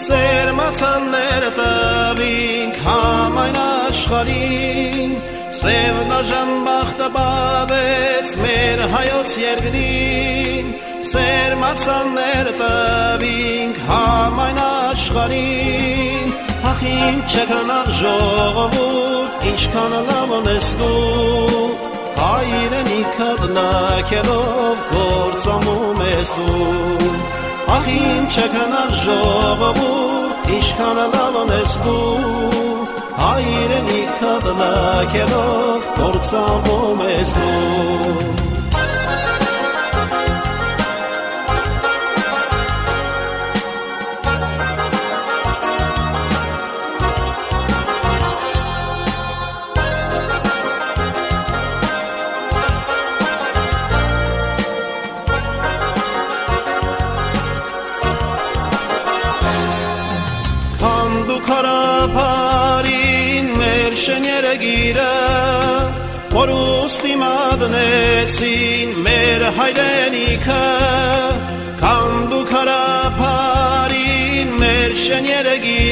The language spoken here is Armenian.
Սերմացաններ տվինք համայն աշխարհին, Սևնաժան բախտը բավեց մեր հայոց երկրին, Սերմացաններ տվինք համայն աշխարհին, Ախ իմ չեքանալ ժողովուրդ, ինչքան լավ ունես դու, Հայրենիքդ լքելով գործոնում ես դու, Ախ իմ չեքանալ ժողովուրդ, ինչքան լավ ունես դու, Հայրենիքդ լքելով գործոնում ես դու. Դու քարափարին մեր շեները գիրը, որ ուստի մատնեցին մեր հայրենիքը, Քան դու քարափարին մեր շեները գիրը,